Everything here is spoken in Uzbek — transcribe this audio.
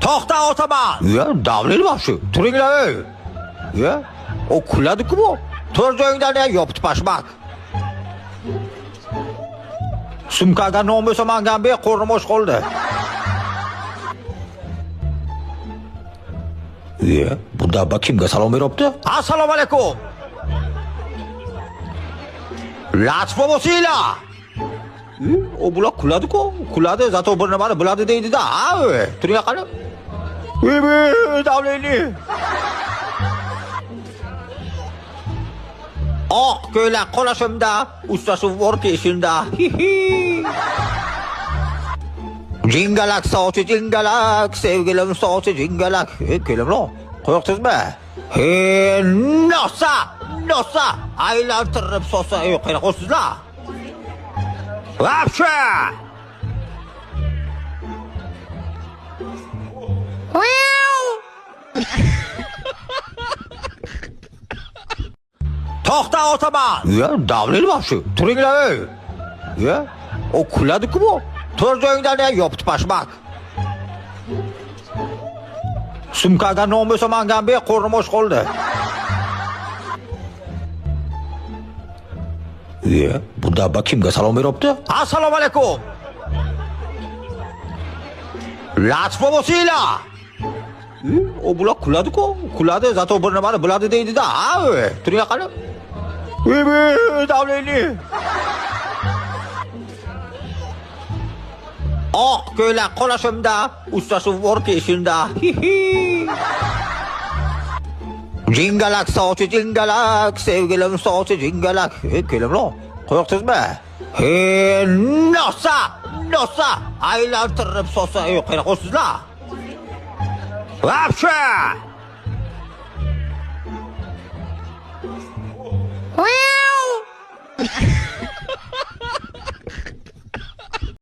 To'xta o'taman. Ya, davlat boshi. Turinglar ey. Ya, o kuladi-ku bu. Tur joyingdan yopib pashmak. Sumkaga non bo'lsa mangam qo'rnim o'sh qoldi. Ya, bu dabba kimga salom beribdi? Assalomu alaykum. Latif bo'lsanglar. O bular kuladi-ku. Kuladi, zato bir nimani biladi deydi-da. Ha, turing qani. Davlayli. Oq ko'ylak qo'lashimda, ustasi vorki ishimda. Jingalak sochi jingalak, sevgilim sochi jingalak. Kelimlo, qo'yaqsizmi? Nosa, aylantirib sosa, qayerga qo'ysizlar? Vapsha! To'xta o'taman. Ya, davlat boshi. Turinglar ey. Ya, o kuladi-ku bu. Tur joyingdan yopib pashmak. Sumkaga non bo'lsa mangam qo'rnim o'sh qoldi. Ya, bu dabba kimga salom beribdi? Assalomu alaykum. Latif bo'lsanglar. O bular kuladi-ku. Kuladi, zato bir nimani biladi deydi-da. Ha, turing qani. Davlayli. Oq ko'ylak qo'lashimda, ustasi vorki ishimda. Jingalak sochi jingalak, sevgilim sochi jingalak. Kelimlo, qo'yaqsizmi? Nosa, aylantirib sosa, qayerga qo'ysizlar? Vapsha!